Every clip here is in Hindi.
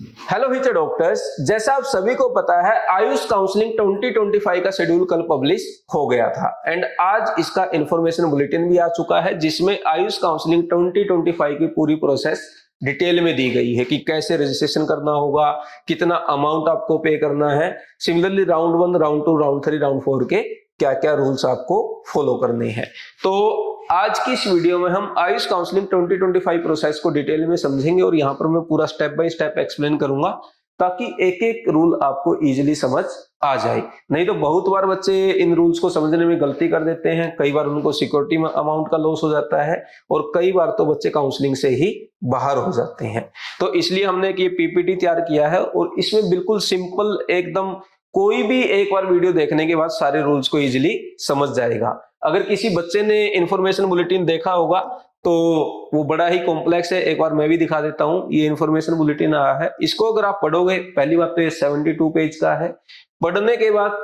हेलो फ्यूचर डॉक्टर्स, जैसा आप सभी को पता है आयुष काउंसलिंग 2025 का शेड्यूल कल पब्लिश हो गया था एंड आज इसका इंफॉर्मेशन बुलेटिन भी आ चुका है जिसमें आयुष काउंसलिंग 2025 की पूरी प्रोसेस डिटेल में दी गई है कि कैसे रजिस्ट्रेशन करना होगा, कितना अमाउंट आपको पे करना है। Similarly round 1, round 2, round 3, round 4 के क्या क्या रूल्स आपको फॉलो करने हैं। तो आज की इस वीडियो में हम आयुष काउंसलिंग 2025 प्रोसेस को डिटेल में समझेंगे और यहाँ पर मैं पूरा स्टेप बाय स्टेप एक्सप्लेन करूंगा ताकि एक एक रूल आपको इजीली समझ आ जाए। नहीं तो बहुत बार बच्चे इन रूल्स को समझने में गलती कर देते हैं, कई बार उनको सिक्योरिटी में अमाउंट का लॉस हो जाता है और कई बार तो बच्चे काउंसलिंग से ही बाहर हो जाते हैं। तो इसलिए हमने एक ये पीपीटी तैयार किया है और इसमें बिल्कुल सिंपल एकदम कोई भी एक बार वीडियो देखने के बाद सारे रूल्स को इजीली समझ जाएगा। अगर किसी बच्चे ने इंफॉर्मेशन बुलेटिन देखा होगा तो वो बड़ा ही कॉम्प्लेक्स है, एक बार मैं भी दिखा देता हूं। ये इंफॉर्मेशन बुलेटिन आया है, इसको अगर आप पढ़ोगे, पहली बात तो ये 72 पेज का है। पढ़ने के बाद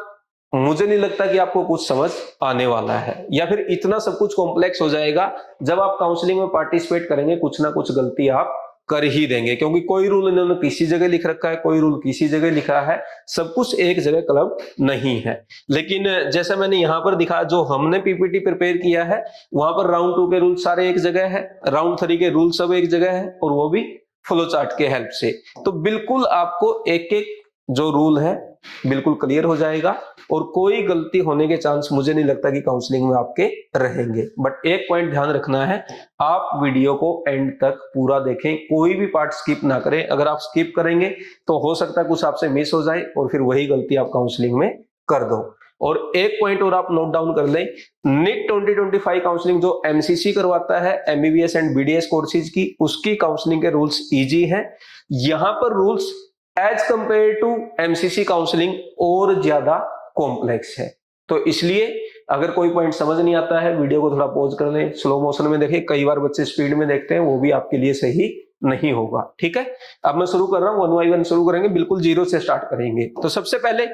मुझे नहीं लगता कि आपको कुछ समझ आने वाला है या फिर इतना सब कुछ कॉम्प्लेक्स हो जाएगा। जब आप काउंसलिंग में पार्टिसिपेट करेंगे कुछ ना कुछ गलती आप कर ही देंगे, क्योंकि कोई रूल इन्होंने किसी जगह लिख रखा है, कोई रूल किसी जगह लिखा है, सब कुछ एक जगह क्लब नहीं है। लेकिन जैसा मैंने यहां पर दिखा, जो हमने पीपीटी प्रिपेयर किया है वहां पर राउंड 2 के रूल सारे एक जगह है, राउंड 3 के रूल सब एक जगह है और वो भी फ्लो चार्ट के हेल्प से। तो बिल्कुल आपको एक एक जो रूल है बिल्कुल क्लियर हो जाएगा और कोई गलती होने के चांस मुझे नहीं लगता कि काउंसलिंग में आपके रहेंगे। बट एक पॉइंट ध्यान रखना है, आप वीडियो को एंड तक पूरा देखें, कोई भी पार्ट स्किप ना करें। अगर आप स्किप करेंगे तो हो सकता है कुछ आपसे मिस हो जाए और फिर वही गलती आप काउंसलिंग में कर दो। और एक पॉइंट और आप नोट डाउन कर लें, नीट 2025 काउंसलिंग जो एमसीसी करवाता है एमबीबीएस एंड बीडीएस कोर्सेज की, उसकी काउंसलिंग के रूल्स इजी हैं। यहां पर rules as compare to MCC counselling और ज्यादा कॉम्प्लेक्स है। तो इसलिए अगर कोई पॉइंट समझ नहीं आता है, वीडियो को थोड़ा पॉज कर लें, स्लो मोशन में देखें। कई बार बच्चे स्पीड में देखते हैं, वो भी आपके लिए सही नहीं होगा। ठीक है, अब मैं शुरू कर रहा हूं, 1 बाय 1 शुरू करेंगे, बिल्कुल जीरो से स्टार्ट करेंगे। तो सबसे पहले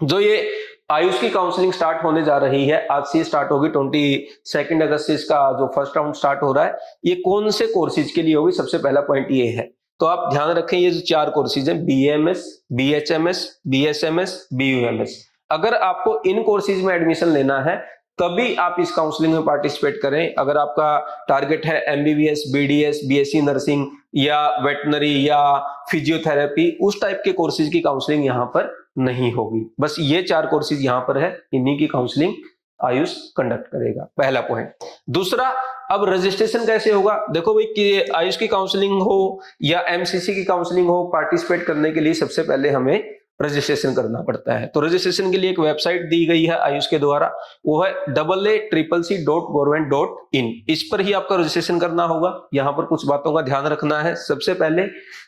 जो ये आयुष की काउंसलिंग स्टार्ट होने जा रही है, आज से स्टार्ट होगी, 22 अगस्त से इसका जो फर्स्ट राउंड स्टार्ट हो रहा है, ये कौन से कोर्सेज के लिए होगी, सबसे पहला पॉइंट ये है। तो आप ध्यान रखें, ये जो 4 कोर्सेज हैं, बीएमएस, बीएचएमएस, बीएसएमएस, बीयूएमएस, अगर आपको इन कोर्सेज में एडमिशन लेना है तभी आप इस काउंसलिंग में पार्टिसिपेट करें। अगर आपका टारगेट है एमबीबीएस, बीडीएस, बीएससी नर्सिंग या वेटनरी या फिजियोथेरेपी, उस टाइप के कोर्सेज की काउंसलिंग यहाँ पर नहीं होगी। बस ये 4 कोर्सेज यहाँ पर है, इन्हीं की काउंसलिंग आयुष कंडक्ट करेगा, पहला पॉइंट। दूसरा, अब रजिस्ट्रेशन कैसे होगा। देखो भाई, कि आयुष की काउंसलिंग हो या एमसीसी की काउंसलिंग हो, पार्टिसिपेट करने के लिए सबसे पहले हमें रजिस्ट्रेशन करना पड़ता है। तो रजिस्ट्रेशन के लिए एक वेबसाइट दी गई है आयुष के द्वारा, वो है AA.CCC.government.in। इस पर ही आपका रजिस्ट्रेशन करना होगा। यहां पर कुछ बातों का ध्यान रखना है। सबसे पहले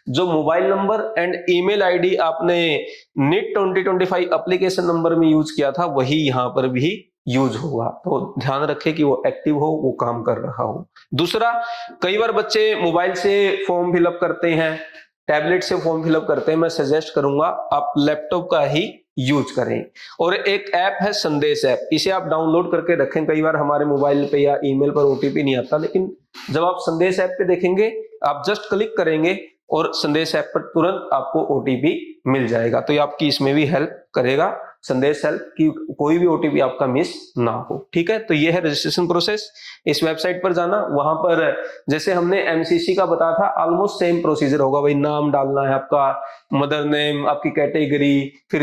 जो mobile number and email ID आपने नीट 2025 एप्लीकेशन नंबर में यूज किया था, वही यहां पर भी यूज होगा। तो ध्यान रखें कि वो एक्टिव हो, वो काम कर रहा हो। दूसरा, कई बार बच्चे मोबाइल से फॉर्म फिलअप करते हैं, टैबलेट से फॉर्म फिलअप करते हैं, मैं सजेस्ट करूंगा आप लैपटॉप का ही यूज करें। और एक ऐप है संदेश ऐप, इसे आप डाउनलोड करके रखें। कई बार हमारे मोबाइल पे या ईमेल पर ओटीपी नहीं आता, लेकिन जब आप संदेश ऐप पे देखेंगे, आप जस्ट क्लिक करेंगे और संदेश ऐप पर तुरंत आपको ओटीपी मिल जाएगा। तो ये आपकी इसमें भी हेल्प करेगा, संदेश हेल्प, कि कोई भी ओटीपी आपका मिस ना हो। ठीक है, तो ये है रजिस्ट्रेशन प्रोसेस। इस वेबसाइट पर जाना, वहां पर जैसे हमने एमसीसी का बताया था, ऑलमोस्ट सेम प्रोसीजर होगा। भाई, नाम डालना है आपका, मदर नेम, आपकी कैटेगरी, फिर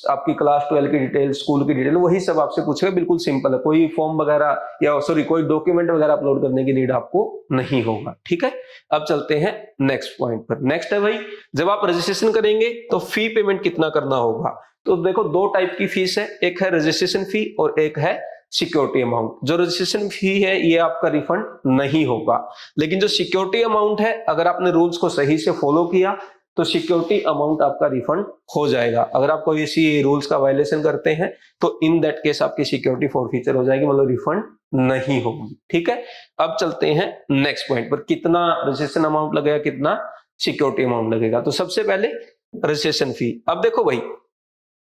आपकी क्लास 12 की डिटेल, स्कूल की डिटेल, वही सब आपसे पूछेगा। बिल्कुल सिंपल है, कोई फॉर्म वगैरह या कोई डॉक्यूमेंट वगैरह अपलोड करने की नीड आपको नहीं होगा। ठीक है, अब चलते हैं नेक्स्ट पॉइंट पर। नेक्स्ट है भाई, जब आप रजिस्ट्रेशन करेंगे तो फी पेमेंट कितना करना होगा। तो देखो, 2 टाइप की फीस है, एक है रजिस्ट्रेशन फी और एक है सिक्योरिटी अमाउंट। जो रजिस्ट्रेशन फी है ये आपका रिफंड नहीं होगा, लेकिन जो सिक्योरिटी अमाउंट है, अगर आपने रूल्स को सही से फॉलो किया तो सिक्योरिटी अमाउंट आपका रिफंड हो जाएगा। अगर आप कोई इसी रूल्स का वायलेशन करते हैं तो इन दैट केस आपकी सिक्योरिटी फॉरफीचर हो जाएगी, मतलब रिफंड नहीं होगी। ठीक है, अब चलते हैं नेक्स्ट पॉइंट पर, कितना रजिस्ट्रेशन अमाउंट लगेगा, कितना सिक्योरिटी अमाउंट लगेगा। तो सबसे पहले रजिस्ट्रेशन फी। अब देखो भाई,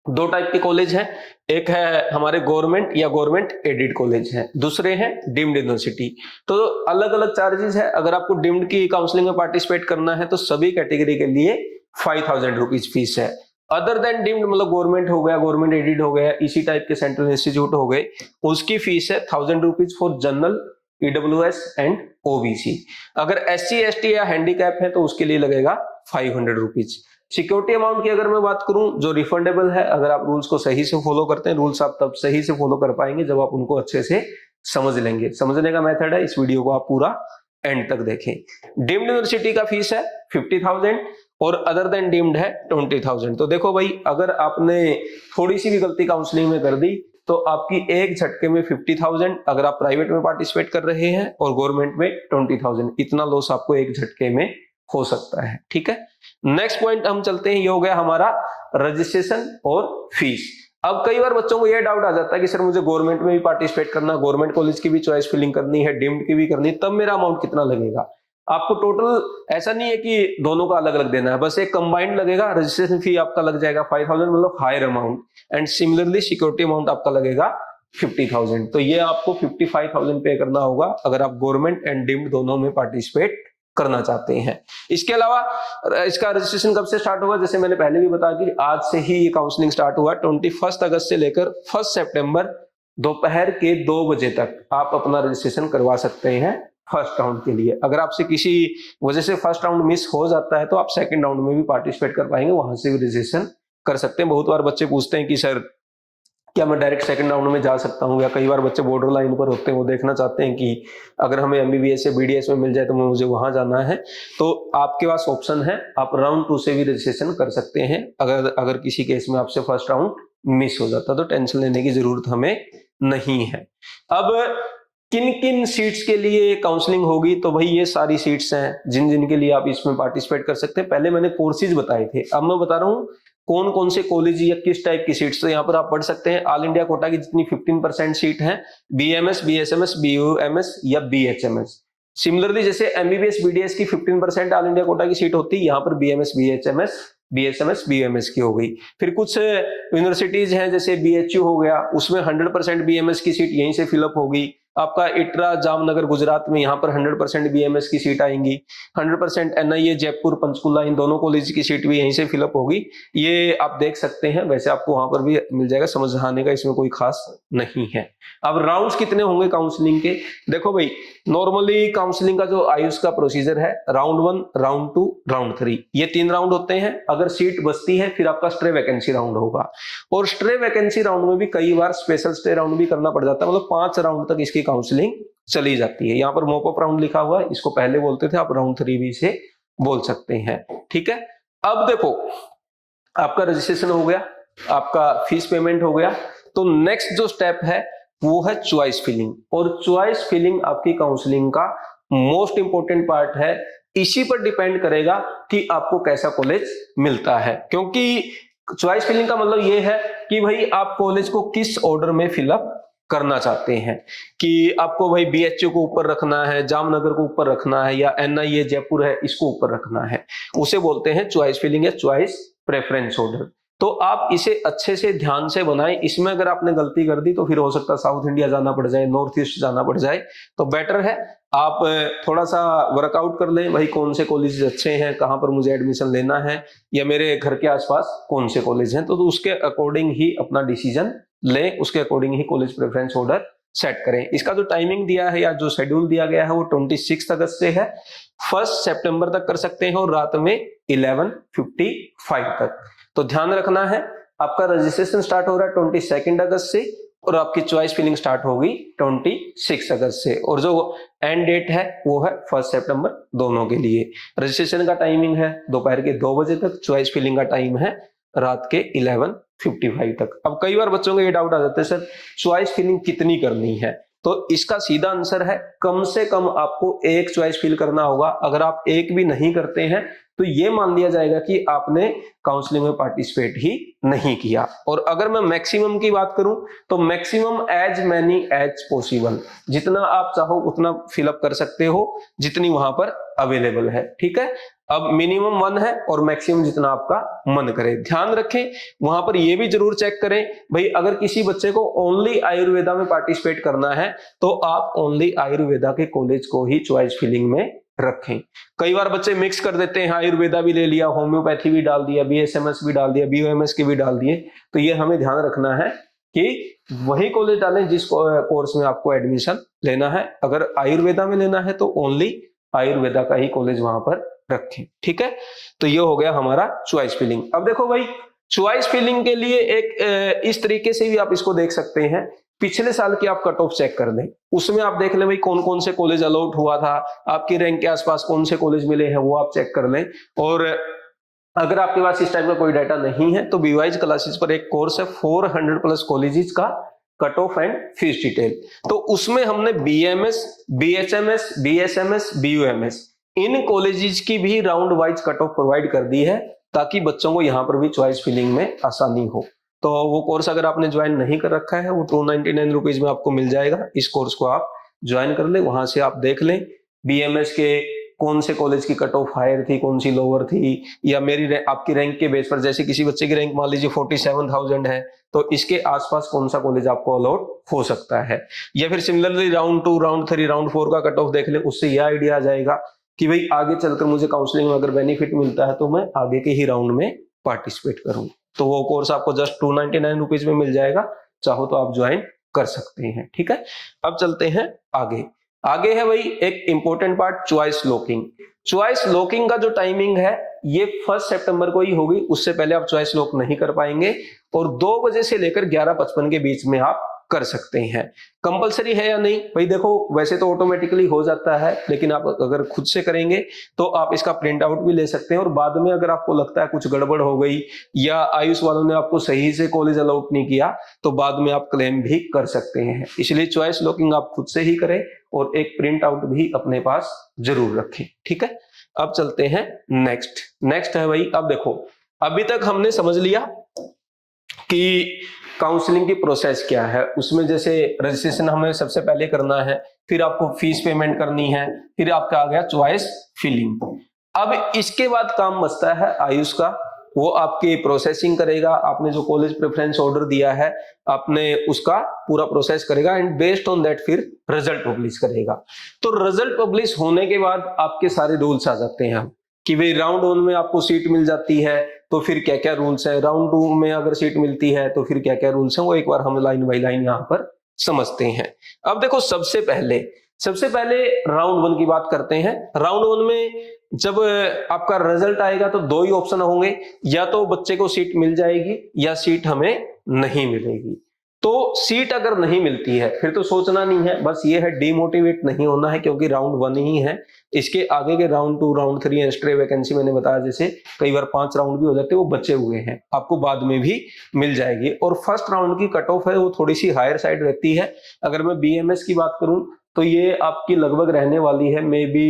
2 टाइप के कॉलेज हैं, एक है हमारे गवर्नमेंट या गवर्नमेंट एडेड कॉलेज हैं, दूसरे हैं डीम्ड यूनिवर्सिटी। तो अलग अलग चार्जेस है। अगर आपको डीम्ड की काउंसलिंग में पार्टिसिपेट करना है तो सभी कैटेगरी के लिए 5,000 रुपीज फीस है। अदर देन डीम्ड मतलब गवर्नमेंट हो गया, गवर्नमेंट एडेड हो गया, इसी टाइप के सेंट्रल इंस्टीट्यूट हो गए, उसकी फीस है 1,000 rupees for general, EWS and OBC. अगर एससी एसटी या हैंडीकैप है तो उसके लिए लगेगा 500 रुपीज। सिक्योरिटी अमाउंट की अगर मैं बात करूं जो रिफंडेबल है, अगर आप रूल्स को सही से फॉलो करते हैं, रूल्स आप तब सही से फॉलो कर पाएंगे जब आप उनको अच्छे से समझ लेंगे। समझने का मेथड है, इस वीडियो को आप पूरा एंड तक देखें। डीम्ड यूनिवर्सिटी का फीस है 50,000 और अदर देन डीम्ड है 20,000। तो देखो भाई, अगर आपने थोड़ी सी भी गलती काउंसलिंग में कर दी तो आपकी एक झटके में 50,000 अगर आप प्राइवेट में पार्टिसिपेट कर रहे हैं और गवर्नमेंट में 20,000, इतना लॉस आपको एक झटके में हो सकता है। ठीक है, नेक्स्ट पॉइंट हम चलते हैं, ये हो गया हमारा रजिस्ट्रेशन और फीस। अब कई बार बच्चों को यह डाउट आ जाता है कि सर मुझे गवर्नमेंट में भी पार्टिसिपेट करना, गवर्नमेंट कॉलेज की भी चॉइस फिलिंग करनी है, डीम्ड की भी करनी है, तब मेरा अमाउंट कितना लगेगा। आपको टोटल ऐसा नहीं है कि दोनों का अलग अलग देना है, बस एक कंबाइंड लगेगा। रजिस्ट्रेशन फी आपका लग जाएगा 5,000 मतलब higher amount, and similarly security amount आपका लगेगा 50,000। तो ये आपको 55,000 पे करना होगा अगर आप गवर्नमेंट एंड डीम्ड दोनों में पार्टिसिपेट करना चाहते हैं। इसके अलावा इसका रजिस्ट्रेशन कब से स्टार्ट होगा, जैसे मैंने पहले भी बताया कि आज से ही ये काउंसलिंग स्टार्ट हुआ। 21 अगस्त से लेकर 1 सितंबर दोपहर के 2 बजे तक आप अपना रजिस्ट्रेशन करवा सकते हैं फर्स्ट राउंड के लिए। अगर आपसे किसी वजह से फर्स्ट राउंड मिस हो जाता है तो आप सेकंड राउंड में भी पार्टिसिपेट कर पाएंगे, वहां से भी रजिस्ट्रेशन कर सकते हैं। बहुत बार बच्चे पूछते हैं कि सर क्या मैं डायरेक्ट सेकंड राउंड में जा सकता हूं, या कई बार बच्चे बॉर्डर लाइन पर होते हैं, वो देखना चाहते हैं कि अगर हमें एमबीबीएस या बीडीएस में मिल जाए तो मुझे वहां जाना है। तो आपके पास ऑप्शन है, आप राउंड 2 से भी रजिस्ट्रेशन कर सकते हैं अगर किसी केस में आपसे फर्स्ट राउंड मिस हो जाता, तो टेंशन लेने की जरूरत हमें नहीं है। अब किन किन सीट्स के लिए काउंसलिंग होगी, तो भाई ये सारी सीट्स हैं जिन जिन के लिए आप इसमें पार्टिसिपेट कर सकते हैं। पहले मैंने कोर्सेज बताए थे, अब मैं बता रहा हूँ कौन कौन से कॉलेज या किस टाइप की सीट्स। तो यहाँ पर आप पढ़ सकते हैं ऑल इंडिया कोटा की जितनी 15% सीट है, बीएमएस, बीएसएमएस, बीयूएमएस या बीएचएमएस। सिमिलरली जैसे एमबीबीएस बीडीएस की 15% ऑल इंडिया कोटा की सीट होती है, यहाँ पर बीएमएस, बीएचएमएस, बीएसएमएस, बीयूएमएस की हो गई। फिर कुछ यूनिवर्सिटीज हैं जैसे बीएचयू हो गया, उसमें 100% बीएमएस की सीट यहीं से फिलअप होगी। आपका इटरा जामनगर गुजरात में यहाँ पर 100% बीएमएस की सीट आएंगी। 100% एनआईए जयपुर पंचकुला, इन दोनों कॉलेज की सीट भी यहीं से फिलअप होगी। ये आप देख सकते हैं, वैसे आपको वहां पर भी मिल जाएगा, समझाने का इसमें कोई खास नहीं है। अब राउंड्स कितने होंगे काउंसलिंग के, देखो भाई नॉर्मली काउंसलिंग का जो आयुष का प्रोसीजर है, राउंड 1, राउंड 2, राउंड 3, ये 3 राउंड होते हैं। अगर सीट बचती है फिर आपका स्ट्रे वैकेंसी राउंड होगा, और स्ट्रे वैकेंसी राउंड में भी कई बार स्पेशल स्टे राउंड भी करना पड़ जाता है, मतलब 5 राउंड तक इसकी काउंसलिंग चली जाती है। यहाँ पर मॉप अप राउंड लिखा हुआ है, इसको पहले बोलते थे, आप राउंड 3 भी इसे बोल सकते हैं। ठीक है, अब देखो आपका रजिस्ट्रेशन हो गया, आपका फीस पेमेंट हो गया, तो नेक्स्ट जो स्टेप है वो है चॉइस फिलिंग। और चॉइस फिलिंग आपकी काउंसलिंग का मोस्ट इंपोर्टेंट पार्ट है। इसी पर डिपेंड करेगा कि आपको कैसा कॉलेज मिलता है, क्योंकि चॉइस फिलिंग का मतलब ये है कि भाई आप कॉलेज को किस ऑर्डर में फिलअप करना चाहते हैं, कि आपको भाई बीएचयू को ऊपर रखना है, जामनगर को ऊपर रखना है, या एनआईए जयपुर है इसको ऊपर रखना है, उसे बोलते हैं चॉइस फिलिंग या चॉइस प्रेफरेंस ऑर्डर। तो आप इसे अच्छे से ध्यान से बनाएं। इसमें अगर आपने गलती कर दी तो फिर हो सकता है साउथ इंडिया जाना पड़ जाए, नॉर्थ ईस्ट जाना पड़ जाए। तो बेटर है आप थोड़ा सा वर्कआउट कर लें, भाई कौन से कॉलेज अच्छे हैं, कहां पर मुझे एडमिशन लेना है, या मेरे घर के आसपास कौन से कॉलेज हैं, तो उसके अकॉर्डिंग ही अपना डिसीजन लें, उसके अकॉर्डिंग ही कॉलेज प्रेफरेंस ऑर्डर सेट करें। इसका जो टाइमिंग दिया है या जो शेड्यूल दिया गया है वो 26 अगस्त से है, 1 सितंबर तक कर सकते हैं, और रात में 11:55 तक। तो ध्यान रखना है, आपका रजिस्ट्रेशन स्टार्ट हो रहा है 22 अगस्त से, और आपकी चॉइस फिलिंग स्टार्ट होगी 26 अगस्त से, और जो एंड डेट है वो है 1 सितंबर दोनों के लिए। रजिस्ट्रेशन का टाइमिंग है दोपहर के 2 बजे तक, चॉइस फिलिंग का टाइम है रात के 11:55 तक। अब कई बार बच्चों को ये डाउट आ जाता है सर चॉइस फिलिंग कितनी करनी है, तो इसका सीधा आंसर है कम से कम आपको एक चॉइस फिल करना होगा। अगर आप एक भी नहीं करते हैं तो ये मान लिया जाएगा कि आपने काउंसलिंग में पार्टिसिपेट ही नहीं किया। और अगर मैं मैक्सिमम की बात करूं तो maximum as many as possible, जितना आप चाहो उतना फिलअप कर सकते हो, जितनी वहां पर अवेलेबल है। ठीक है, अब मिनिमम 1 है और मैक्सिमम जितना आपका मन करे। ध्यान रखें, वहां पर यह भी जरूर चेक करें भाई, अगर किसी बच्चे को ओनली आयुर्वेदा में पार्टिसिपेट करना है तो आप ओनली आयुर्वेदा के कॉलेज को ही चॉइस फिलिंग में रखें। कई बार बच्चे मिक्स कर देते हैं, आयुर्वेदा भी ले लिया, होम्योपैथी भी डाल दिया, बीएसएमएस भी डाल दिया, बीओएमएस के भी डाल दिए। तो ये हमें ध्यान रखना है कि वही कॉलेज डालें जिस कोर्स में आपको एडमिशन लेना है। अगर आयुर्वेदा में लेना है तो ओनली आयुर्वेदा का ही कॉलेज वहां पर रखें, ठीक है। तो ये हो गया हमारा चॉइस फिलिंग। अब देखो भाई, चॉइस फिलिंग के लिए एक इस तरीके से भी आप इसको देख सकते हैं, पिछले साल की आप कट ऑफ चेक कर दें, उसमें आप देख लें भाई कौन कौन से कॉलेज अलॉट हुआ था, आपकी रैंक के आसपास कौन से कॉलेज मिले हैं, वो आप चेक कर लें। और अगर आपके पास इस टाइप का कोई डाटा नहीं है तो बीवाइज क्लासेस पर एक कोर्स है 400 प्लस कॉलेजेस का cut off and fees detail. तो उसमें हमने बीएमएस, बीएचएमएस, बीएसएमएस, बीयूएमएस इन कॉलेजेस की भी round wise cut off provide कर दी है, ताकि बच्चों को यहां पर भी चॉइस फिलिंग में आसानी हो। तो वो कोर्स अगर आपने ज्वाइन नहीं कर रखा है, वो 299 रुपीज में आपको मिल जाएगा। इस कोर्स को आप ज्वाइन कर ले, वहां से आप देख लें बीएमएस के कौन से कॉलेज की कट ऑफ हायर थी, कौन सी लोअर थी, या मेरी आपकी रैंक के बेस पर, जैसे किसी बच्चे की रैंक मान लीजिए 47,000 है, तो इसके आसपास कौन सा कॉलेज आपको अलॉट हो सकता है। या फिर सिमिलरली राउंड 2, राउंड 3, राउंड 4 का कट ऑफ देख ले, उससे यह आइडिया आ जाएगा कि भाई आगे चलकर मुझे काउंसलिंग में अगर बेनिफिट मिलता है तो मैं आगे के ही राउंड में पार्टिसिपेट करूं। तो वो कोर्स आपको जस्ट 299 रुपीज में मिल जाएगा, चाहो तो आप ज्वाइन कर सकते हैं, ठीक है। अब चलते हैं आगे। आगे है भाई एक important part, choice locking. Choice locking का जो टाइमिंग है ये 1 सितंबर को ही होगी, उससे पहले आप चॉइस लॉक नहीं कर पाएंगे। और 2 बजे से लेकर 11:55 के बीच में आप कर सकते हैं। कंपलसरी है या नहीं भाई, देखो वैसे तो ऑटोमेटिकली हो जाता है, लेकिन आप अगर खुद से करेंगे तो आप इसका प्रिंट आउट भी ले सकते हैं। और बाद में अगर आपको लगता है कुछ गड़बड़ हो गई या आयुष वालों ने आपको सही से कॉलेज अलाउट नहीं किया, तो बाद में आप क्लेम भी कर सकते हैं। इसलिए चॉइस लॉकिंग आप खुद से ही करें और एक प्रिंट आउट भी अपने पास जरूर रखें, ठीक है। अब चलते हैं नेक्स्ट है भाई, अब देखो अभी तक हमने समझ लिया कि काउंसलिंग की प्रोसेस क्या है। उसमें जैसे रजिस्ट्रेशन हमें सबसे पहले करना है, फिर आपको फीस पेमेंट करनी है, फिर आपका आ गया चॉइस फिलिंग। अब इसके बाद काम बचता है आयुष का, वो आपकी प्रोसेसिंग करेगा। आपने जो कॉलेज प्रेफरेंस ऑर्डर दिया है आपने उसका पूरा प्रोसेस करेगा एंड बेस्ड ऑन दैट फिर रिजल्ट पब्लिश करेगा। तो रिजल्ट पब्लिश होने के बाद आपके सारे रूल्स आ जाते हैं कि भाई राउंड 1 में आपको सीट मिल जाती है तो फिर क्या क्या रूल्स है, राउंड 2 में अगर सीट मिलती है तो फिर क्या क्या रूल्स हैं, वो एक बार हम लाइन बाय लाइन यहाँ पर समझते हैं। अब देखो सबसे पहले राउंड 1 की बात करते हैं। राउंड 1 में जब आपका रिजल्ट आएगा तो 2 ही ऑप्शन होंगे, या तो बच्चे को सीट मिल जाएगी या सीट हमें नहीं मिलेगी। तो सीट अगर नहीं मिलती है फिर तो सोचना नहीं है, बस ये है डीमोटिवेट नहीं होना है, क्योंकि राउंड 1 ही है। इसके आगे के राउंड 2, राउंड 3 एक्स्ट्रा वैकेंसी मैंने बताया जैसे कई बार 5 राउंड भी हो जाते हैं, वो बचे हुए हैं, आपको बाद में भी मिल जाएगी। और फर्स्ट राउंड की कट ऑफ है वो थोड़ी सी हायर साइड रहती है। अगर मैं बीएमएस की बात करूं तो ये आपकी लगभग रहने वाली है मे बी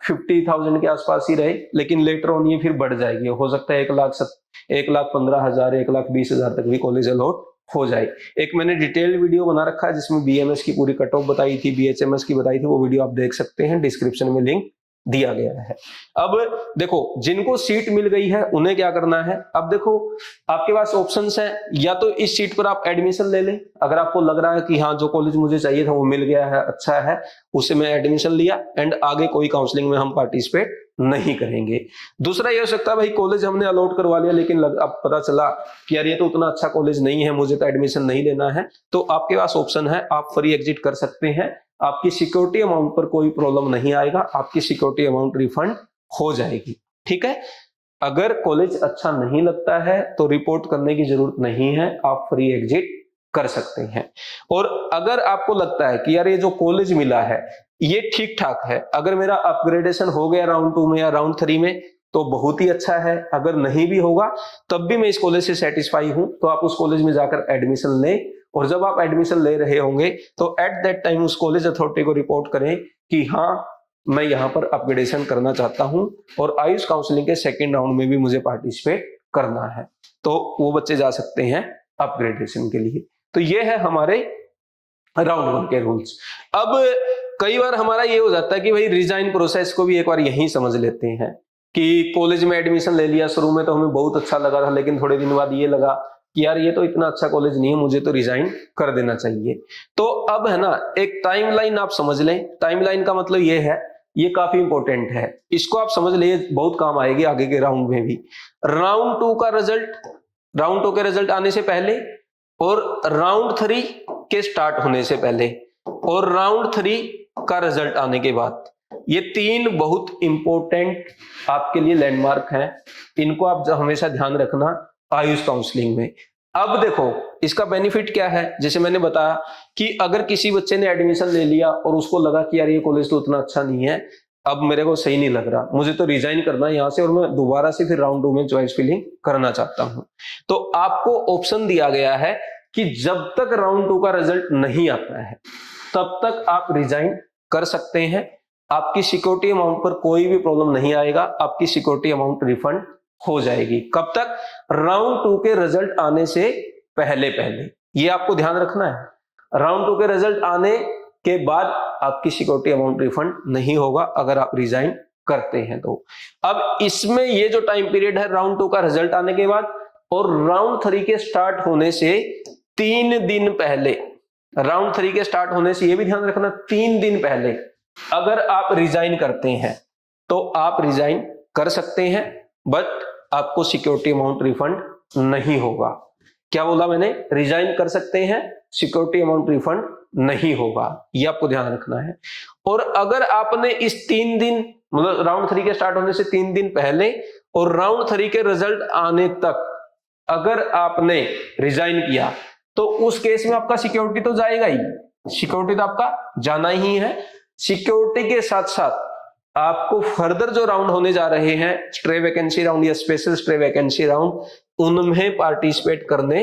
50,000 के आसपास ही रहे, लेकिन लेटर ऑन ये फिर बढ़ जाएगी। हो सकता है 1,15,000, 1,20,000 तक भी कॉलेज अलॉट हो जाए। एक मैंने डिटेल्ड वीडियो बना रखा है जिसमें बीएमएस की पूरी कट ऑफ बताई थी, बीएचएमएस की बताई थी, वो वीडियो आप देख सकते हैं, डिस्क्रिप्शन में लिंक दिया गया है। अब देखो जिनको सीट मिल गई है उन्हें क्या करना है। अब देखो आपके पास ऑप्शंस है, या तो इस सीट पर आप एडमिशन ले लें, अगर आपको लग रहा है कि हाँ जो कॉलेज मुझे चाहिए था वो मिल गया है, अच्छा है, उससे मैं एडमिशन लिया एंड आगे कोई काउंसलिंग में हम पार्टिसिपेट नहीं करेंगे। दूसरा ये हो सकता है भाई कॉलेज हमने अलॉट करवा लिया लेकिन अब पता चला कि यार ये तो उतना अच्छा कॉलेज नहीं है, मुझे तो एडमिशन नहीं लेना है, तो आपके पास ऑप्शन है, आप फ्री एग्जिट कर सकते हैं। आपकी सिक्योरिटी अमाउंट पर कोई प्रॉब्लम नहीं आएगा, आपकी सिक्योरिटी अमाउंट रिफंड हो जाएगी, ठीक है। अगर कॉलेज अच्छा नहीं लगता है तो रिपोर्ट करने की जरूरत नहीं है, आप फ्री एग्जिट कर सकते हैं। और अगर आपको लगता है कि यार ये जो कॉलेज मिला है ये ठीक ठाक है, अगर मेरा अपग्रेडेशन हो गया राउंड 2 में या राउंड 3 में तो बहुत ही अच्छा है, अगर नहीं भी होगा तब भी मैं इस कॉलेज से सेटिस्फाई हूं, तो आप उस कॉलेज में जाकर एडमिशन लें। और जब आप एडमिशन ले रहे होंगे तो एट दैट टाइम उस कॉलेज अथॉरिटी को रिपोर्ट करें कि हाँ मैं यहाँ पर अपग्रेडेशन करना चाहता हूं और आयुष काउंसलिंग के सेकेंड राउंड में भी मुझे पार्टिसिपेट करना है, तो वो बच्चे जा सकते हैं अपग्रेडेशन के लिए। तो ये है हमारे राउंड 1 के रूल्स। अब कई बार हमारा ये हो जाता है कि भाई रिजाइन प्रोसेस को भी एक बार यही समझ लेते हैं कि कॉलेज में एडमिशन ले लिया, शुरू में तो हमें बहुत अच्छा लगा था, लेकिन थोड़े दिन बाद ये लगा कि यार ये तो इतना अच्छा कॉलेज नहीं है, मुझे तो रिजाइन कर देना चाहिए। तो अब है ना एक टाइमलाइन आप समझ लें। टाइमलाइन का मतलब ये है, ये काफी इंपॉर्टेंट है, इसको आप समझ लिए, बहुत काम आएगी आगे के राउंड में भी। राउंड 2 का रिजल्ट, राउंड 2 के रिजल्ट आने से पहले और राउंड 3 के स्टार्ट होने से पहले और राउंड 3 का रिजल्ट आने के बाद, ये 3 बहुत इंपॉर्टेंट आपके लिए लैंडमार्क हैं, इनको आप हमेशा ध्यान रखना आयुष काउंसलिंग में। अब देखो इसका बेनिफिट क्या है, जैसे मैंने बताया कि अगर किसी बच्चे ने एडमिशन ले लिया और उसको लगा कि यार ये कॉलेज तो उतना अच्छा नहीं है, अब मेरे को सही नहीं लग रहा, मुझे तो रिजाइन करना है यहाँ से और मैं दोबारा से फिर राउंड 2 में चॉइस फिलिंग करना चाहता हूं, तो आपको ऑप्शन दिया गया है कि जब तक राउंड 2 का रिजल्ट नहीं आता है तब तक आप रिजाइन कर सकते हैं। आपकी सिक्योरिटी अमाउंट पर कोई भी प्रॉब्लम नहीं आएगा, आपकी सिक्योरिटी अमाउंट रिफंड हो जाएगी। कब तक? राउंड 2 के रिजल्ट आने से पहले पहले, ये आपको ध्यान रखना है। राउंड 2 के रिजल्ट आने के बाद आपकी सिक्योरिटी अमाउंट रिफंड नहीं होगा अगर आप रिजाइन करते हैं तो। अब इसमें ये जो टाइम पीरियड है राउंड 2 का रिजल्ट आने के बाद और राउंड 3 के स्टार्ट होने से 3 दिन पहले, राउंड 3 के स्टार्ट होने से ये भी ध्यान रखना 3 दिन पहले अगर आप रिजाइन करते हैं तो आप रिजाइन कर सकते हैं, बट आपको सिक्योरिटी अमाउंट रिफंड नहीं होगा। क्या बोला मैंने? रिजाइन कर सकते हैं, सिक्योरिटी अमाउंट रिफंड नहीं होगा, ये आपको ध्यान रखना है। और अगर आपने इस 3 दिन, मतलब राउंड 3 के स्टार्ट होने से 3 दिन पहले और राउंड 3 के रिजल्ट आने तक अगर आपने रिजाइन किया तो उस केस में आपका सिक्योरिटी तो जाएगा ही, सिक्योरिटी तो आपका जाना ही है। सिक्योरिटी के साथ साथ आपको फर्दर जो राउंड होने जा रहे हैं, स्ट्रे वैकेंसी राउंड या स्पेशल स्ट्रे वैकेंसी राउंड, उनमें पार्टिसिपेट करने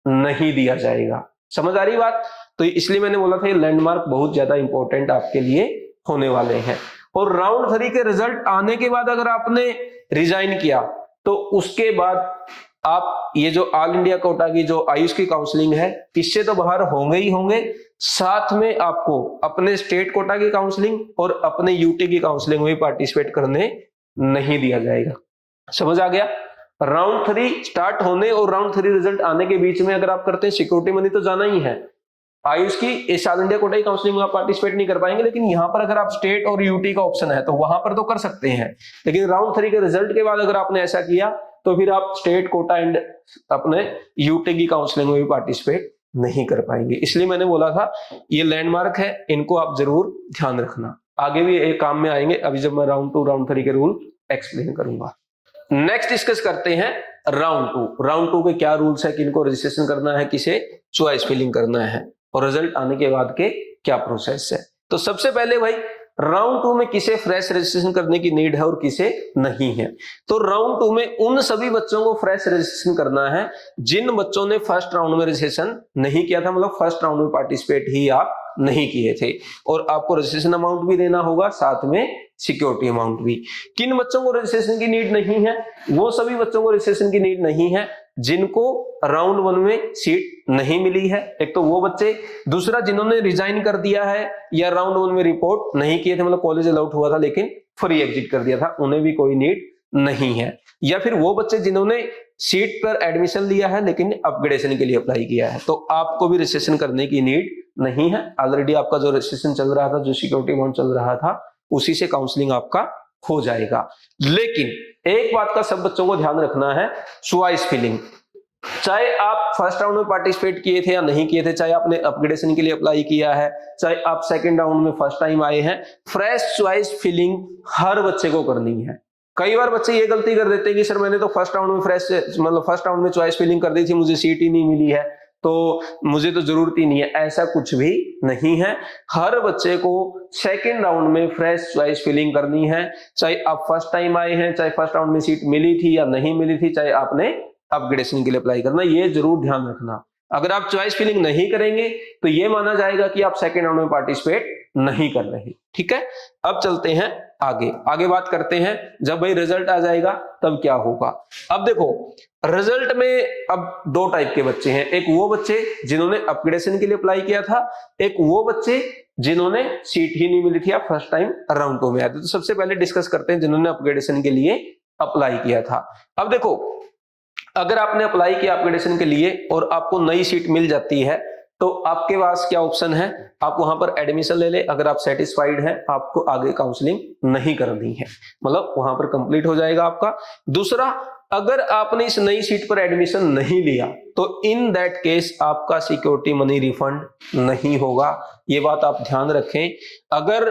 नहीं दिया जाएगा। समझ आ रही बात? तो इसलिए मैंने बोला था ये लैंडमार्क बहुत ज्यादा इंपॉर्टेंट आपके लिए होने वाले हैं। और राउंड 3 के रिजल्ट आने के बाद अगर आपने रिजाइन किया तो उसके बाद आप ये जो ऑल इंडिया कोटा की जो आयुष की काउंसलिंग है इससे तो बाहर होंगे ही होंगे, साथ में आपको अपने स्टेट कोटा की काउंसलिंग और अपने यूटी की काउंसलिंग में पार्टिसिपेट करने नहीं दिया जाएगा। समझ आ गया? राउंड 3 स्टार्ट होने और राउंड 3 रिजल्ट आने के बीच में अगर आप करते हैं सिक्योरिटी मनी तो जाना ही है। आयुष की इस ऑल इंडिया कोटा की काउंसलिंग में आप पार्टिसिपेट नहीं कर पाएंगे, लेकिन यहां पर अगर आप स्टेट और यूटी का ऑप्शन है तो वहां पर तो कर सकते हैं। लेकिन राउंड 3 के रिजल्ट के बाद अगर आपने ऐसा किया तो फिर आप स्टेट कोटा एंड अपने यूटी की काउंसलिंग में भी पार्टिसिपेट नहीं कर पाएंगे। इसलिए मैंने बोला था ये लैंडमार्क है, इनको आप जरूर ध्यान रखना, आगे भी एक काम में आएंगे। अभी जब मैं राउंड 2 राउंड 3 के रूल एक्सप्लेन करूंगा। नेक्स्ट डिस्कस करते हैं राउंड 2। राउंड 2 के क्या रूल्स है, किनको रजिस्ट्रेशन करना है, किसे चॉइस फिलिंग करना है और रिजल्ट आने के बाद के क्या प्रोसेस है। तो सबसे पहले भाई राउंड 2 में किसे फ्रेश रजिस्ट्रेशन करने की नीड है और किसे नहीं है। तो राउंड 2 में उन सभी बच्चों को फ्रेश रजिस्ट्रेशन करना है जिन बच्चों ने फर्स्ट राउंड में रजिस्ट्रेशन नहीं किया था, मतलब फर्स्ट राउंड में पार्टिसिपेट ही आप नहीं किए थे, और आपको रजिस्ट्रेशन अमाउंट भी देना होगा, साथ में सिक्योरिटी अमाउंट भी। किन बच्चों को रजिस्ट्रेशन की नीड नहीं है? वो सभी बच्चों को रजिस्ट्रेशन की नीड नहीं है जिनको राउंड 1 में सीट नहीं मिली है, एक तो वो बच्चे, दूसरा जिन्होंने रिजाइन कर दिया है या राउंड 1 में रिपोर्ट नहीं किए थे, मतलब कॉलेज अलाउट हुआ था लेकिन फ्री एग्जिट कर दिया था, उन्हें भी कोई नीड नहीं है। या फिर वो बच्चे जिन्होंने सीट पर एडमिशन लिया है लेकिन अपग्रेडेशन के लिए अप्लाई किया है, तो आपको भी रजिस्ट्रेशन करने की नीड नहीं है। ऑलरेडी आपका जो रजिस्ट्रेशन चल रहा था, जो सिक्योरिटी अमाउंट चल रहा था, उसी से काउंसलिंग आपका हो जाएगा। लेकिन एक बात का सब बच्चों को ध्यान रखना है, चॉइस फिलिंग, चाहे आप फर्स्ट राउंड में पार्टिसिपेट किए थे या नहीं किए थे, चाहे आपने अपग्रेडेशन के लिए अप्लाई किया है, चाहे आप सेकंड राउंड में फर्स्ट टाइम आए हैं, फ्रेश चॉइस फिलिंग हर बच्चे को करनी है। कई बार बच्चे ये गलती कर देते हैं कि सर मैंने तो फर्स्ट राउंड में फ्रेश, मतलब फर्स्ट राउंड में चॉइस फिलिंग कर दी थी, मुझे सीट ही नहीं मिली है तो मुझे तो जरूरत ही नहीं है। ऐसा कुछ भी नहीं है, हर बच्चे को सेकंड राउंड में फ्रेश चॉइस फिलिंग करनी है, चाहे आप फर्स्ट टाइम आए हैं, चाहे फर्स्ट राउंड में सीट मिली थी या नहीं मिली थी, चाहे आपने अपग्रेडेशन के लिए अप्लाई करना, ये जरूर ध्यान रखना। अगर आप चॉइस फिलिंग नहीं करेंगे तो ये माना जाएगा कि आप सेकंड राउंड में पार्टिसिपेट नहीं कर रहे। ठीक है, अब चलते हैं आगे बात करते हैं जब भाई रिजल्ट आ जाएगा तब क्या होगा। अब देखो रिजल्ट में अब 2 टाइप के बच्चे हैं, एक वो बच्चे जिन्होंने अपग्रेडेशन के लिए अप्लाई किया था, एक वो बच्चे जिन्होंने सीट ही नहीं मिली थी, आप फर्स्ट टाइम राउंड 2 में आए थे। तो सबसे पहले डिस्कस करते हैं जिन्होंने अपग्रेडेशन के लिए अप्लाई किया था। अब देखो अगर आपने अप्लाई किया अपग्रेडेशन के लिए और आपको नई सीट मिल जाती है तो आपके पास क्या ऑप्शन है, आप वहां पर एडमिशन ले ले, अगर आप सेटिस्फाइड हैं आपको आगे काउंसलिंग नहीं करनी है, मतलब वहां पर कंप्लीट हो जाएगा आपका। दूसरा, अगर आपने इस नई सीट पर एडमिशन नहीं लिया तो इन दैट केस आपका सिक्योरिटी मनी रिफंड नहीं होगा, ये बात आप ध्यान रखें। अगर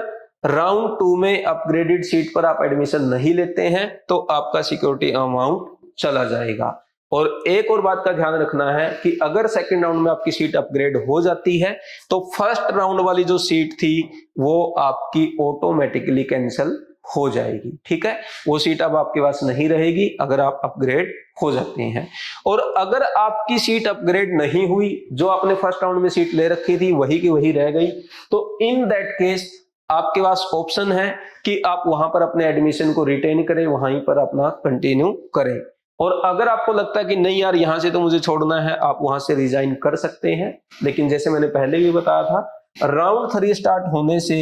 राउंड 2 में अपग्रेडेड सीट पर आप एडमिशन नहीं लेते हैं तो आपका सिक्योरिटी अमाउंट चला जाएगा। और एक और बात का ध्यान रखना है कि अगर सेकंड राउंड में आपकी सीट अपग्रेड हो जाती है तो फर्स्ट राउंड वाली जो सीट थी वो आपकी ऑटोमेटिकली कैंसिल हो जाएगी, ठीक है, वो सीट अब आपके पास नहीं रहेगी अगर आप अपग्रेड हो जाते हैं। और अगर आपकी सीट अपग्रेड नहीं हुई, जो आपने फर्स्ट राउंड में सीट ले रखी थी वही की वही रह गई, तो इन दैट केस आपके पास ऑप्शन है कि आप वहां पर अपने एडमिशन को रिटेन करें, वहीं पर अपना कंटिन्यू करें। और अगर आपको लगता है कि नहीं यार यहां से तो मुझे छोड़ना है, आप वहां से रिजाइन कर सकते हैं, लेकिन जैसे मैंने पहले भी बताया था राउंड 3 स्टार्ट होने से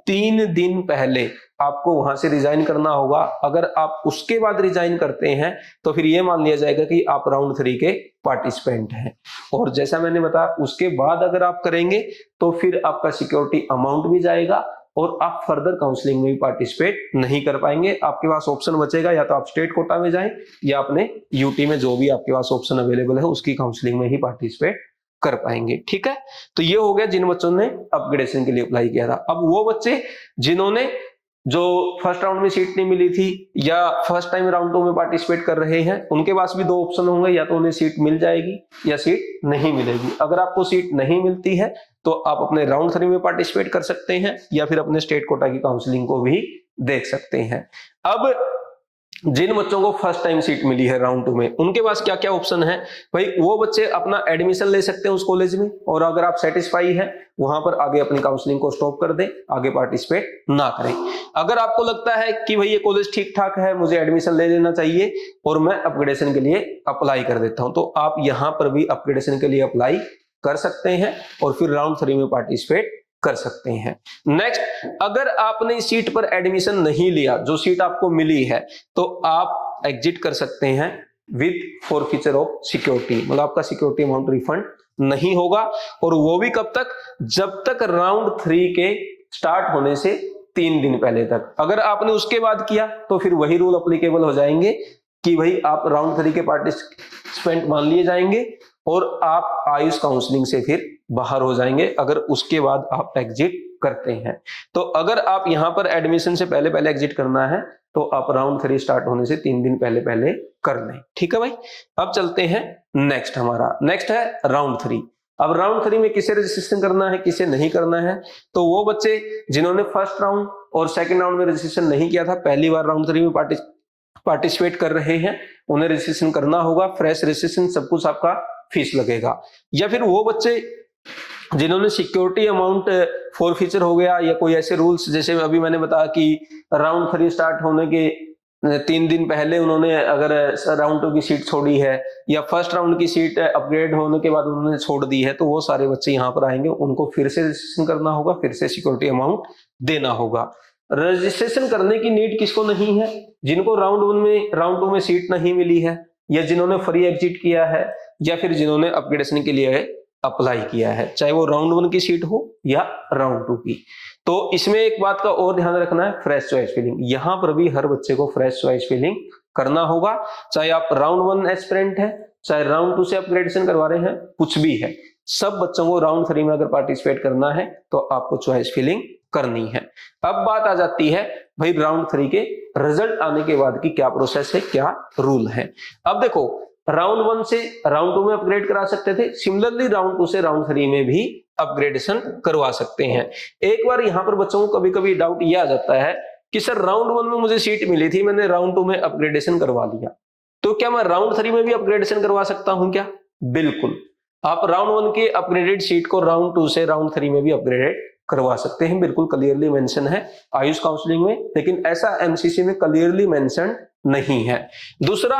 3 दिन पहले आपको वहां से रिजाइन करना होगा। अगर आप उसके बाद रिजाइन करते हैं तो फिर ये मान लिया जाएगा कि आप राउंड 3 के पार्टिसिपेंट हैं, और जैसा मैंने बताया उसके बाद अगर आप करेंगे तो फिर आपका सिक्योरिटी अमाउंट भी जाएगा और आप फर्दर काउंसलिंग में भी पार्टिसिपेट नहीं कर पाएंगे। आपके पास ऑप्शन बचेगा या तो आप स्टेट कोटा में जाएं या अपने यूटी में जो भी आपके पास ऑप्शन अवेलेबल है उसकी काउंसलिंग में ही पार्टिसिपेट कर पाएंगे, ठीक है। तो ये हो गया जिन बच्चों ने अपग्रेडेशन के लिए अप्लाई किया था। अब वो बच्चे जिन्होंने जो फर्स्ट राउंड में सीट नहीं मिली थी या फर्स्ट टाइम राउंड 2 में पार्टिसिपेट कर रहे हैं, उनके पास भी 2 ऑप्शन होंगे, या तो उन्हें सीट मिल जाएगी या सीट नहीं मिलेगी। अगर आपको सीट नहीं मिलती है तो आप अपने राउंड 3 में पार्टिसिपेट कर सकते हैं या फिर अपने स्टेट कोटा की काउंसलिंग को भी देख सकते हैं। अब जिन बच्चों को फर्स्ट टाइम सीट मिली है राउंड 2 में, उनके पास क्या क्या ऑप्शन है भाई, वो बच्चे अपना एडमिशन ले सकते हैं उस कॉलेज में, और अगर आप सेटिस्फाई हैं वहां पर आगे अपनी काउंसलिंग को स्टॉप कर दें, आगे पार्टिसिपेट ना करें। अगर आपको लगता है कि भाई ये कॉलेज ठीक ठाक है, मुझे एडमिशन ले लेना चाहिए और मैं अपग्रेडेशन के लिए अप्लाई कर देता हूं, तो आप यहां पर भी अपग्रेडेशन के लिए अप्लाई कर सकते हैं और फिर राउंड 3 में पार्टिसिपेट कर सकते हैं। नेक्स्ट, अगर आपने इस सीट पर एडमिशन नहीं लिया, जो सीट आपको मिली है, तो आप एग्जिट कर सकते हैं विद फॉरफीचर ऑफ सिक्योरिटी, मतलब आपका सिक्योरिटी अमाउंट रिफंड नहीं होगा। और वो भी कब तक, जब तक राउंड 3 के स्टार्ट होने से 3 दिन पहले तक। अगर आपने उसके बाद किया तो फिर वही रूल अप्लीकेबल हो जाएंगे कि भाई आप राउंड 3 के पार्टिसिपेंट मान लिए जाएंगे और आप आयुष काउंसलिंग से फिर बाहर हो जाएंगे अगर उसके बाद आप एग्जिट करते हैं। तो अगर आप यहां पर एडमिशन से पहले पहले एग्जिट करना है तो आप राउंड 3 स्टार्ट होने से 3 दिन पहले पहले कर लें, ठीक है भाई। अब चलते हैं नेक्स्ट, हमारा नेक्स्ट है राउंड 3। अब राउंड 3 में किसे रजिस्ट्रेशन करना है किसे नहीं करना है, तो वो बच्चे जिन्होंने फर्स्ट राउंड और सेकंड राउंड में रजिस्ट्रेशन नहीं किया था, पहली बार राउंड 3 में पार्टिसिपेट कर रहे हैं, उन्हें रजिस्ट्रेशन करना होगा, फ्रेश रजिस्ट्रेशन, सब कुछ आपका फीस लगेगा। या फिर वो बच्चे जिन्होंने सिक्योरिटी अमाउंट फॉरफीचर हो गया या कोई ऐसे रूल्स, जैसे अभी मैंने बताया कि राउंड 3 स्टार्ट होने के 3 दिन पहले उन्होंने अगर राउंड 2 की सीट छोड़ी है या फर्स्ट राउंड की सीट अपग्रेड होने के बाद उन्होंने छोड़ दी है, तो वो सारे बच्चे यहाँ पर आएंगे, उनको फिर से रजिस्ट्रेशन करना होगा, फिर से सिक्योरिटी अमाउंट देना होगा। रजिस्ट्रेशन करने की नीड किसको नहीं है, जिनको राउंड 2 में सीट नहीं मिली है, या जिन्होंने फ्री एग्जिट किया है, या फिर जिन्होंने अपग्रेडेशन के लिए अप्लाई किया है, चाहे वो राउंड 1 की सीट हो या राउंड 2 की। तो इसमें एक बात का और ध्यान रखना है, फ्रेश चॉइस फिलिंग। यहां पर भी हर बच्चे को फ्रेश चॉइस फिलिंग करना होगा, चाहे आप राउंड 1 एस्पिरेंट है, चाहे राउंड 2 से अपग्रेडेशन करवा रहे हैं, कुछ भी है, सब बच्चों को राउंड 3 में अगर पार्टिसिपेट करना है तो आपको चॉइस फिलिंग करनी है। अब बात आ जाती है भाई राउंड 3 के रिजल्ट आने के बाद की क्या प्रोसेस है, क्या रूल है। अब देखो, राउंड 1 से राउंड 2 में अपग्रेड करा सकते थे, सिमिलरली राउंड 2 से राउंड 3 में भी अपग्रेडेशन करवा सकते हैं। एक बार यहां पर बच्चों को कभी कभी डाउट यह आ जाता है कि सर राउंड 1 में मुझे सीट मिली थी, मैंने राउंड 2 में अपग्रेडेशन करवा लिया, तो क्या मैं राउंड 3 में भी अपग्रेडेशन करवा सकता हूं क्या? बिल्कुल, आप राउंड 1 के अपग्रेडेड सीट को राउंड 2 से राउंड 3 में भी अपग्रेडेड करवा सकते हैं, बिल्कुल क्लियरली मेंशन है आयुष काउंसलिंग में, लेकिन ऐसा एमसीसी में क्लियरली मेंशन नहीं है। दूसरा,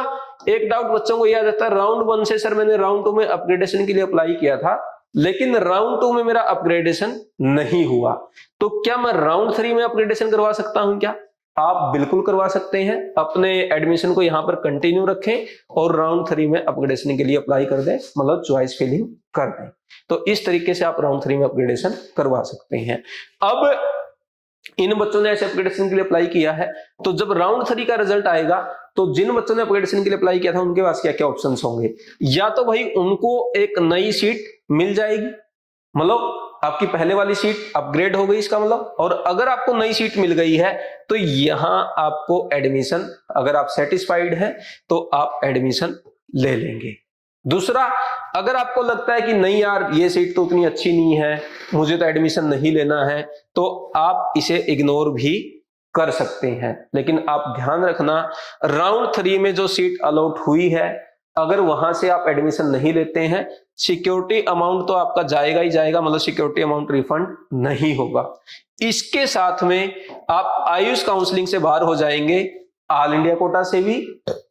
एक डाउट बच्चों को यह आ जाता है, राउंड 1 से सर मैंने राउंड 2 में अपग्रेडेशन के लिए अप्लाई किया था, लेकिन राउंड 2 में मेरा अपग्रेडेशन नहीं हुआ, तो क्या मैं राउंड 3 में अपग्रेडेशन करवा सकता हूं क्या? आप बिल्कुल करवा सकते हैं। अपने एडमिशन को यहाँ पर कंटिन्यू रखें और राउंड 3 में अपग्रेडेशन के लिए अप्लाई कर दें, मतलब चॉइस फिलिंग कर दें। तो इस तरीके से आप राउंड 3 में अपग्रेडेशन करवा सकते हैं। अब इन बच्चों ने ऐसे अपग्रेडेशन के लिए अप्लाई किया है, तो जब राउंड 3 का रिजल्ट आएगा तो जिन बच्चों ने अपग्रेडेशन के लिए अप्लाई किया था उनके पास क्या क्या ऑप्शंस होंगे। या तो भाई उनको एक नई सीट मिल जाएगी, मतलब आपकी पहले वाली सीट अपग्रेड हो गई इसका मतलब। और अगर आपको नई सीट मिल गई है तो यहां आपको एडमिशन, अगर आप सेटिस्फाइड हैं तो आप एडमिशन ले लेंगे। दूसरा, अगर आपको लगता है कि नहीं यार ये सीट तो उतनी अच्छी नहीं है, मुझे तो एडमिशन नहीं लेना है, तो आप इसे इग्नोर भी कर सकते हैं। लेकिन आप ध्यान रखना, राउंड 3 में जो सीट अलॉट हुई है, अगर वहां से आप एडमिशन नहीं लेते हैं, सिक्योरिटी अमाउंट तो आपका जाएगा ही जाएगा, मतलब सिक्योरिटी अमाउंट रिफंड नहीं होगा। इसके साथ में आप आयुष काउंसलिंग से बाहर हो जाएंगे, ऑल इंडिया कोटा से भी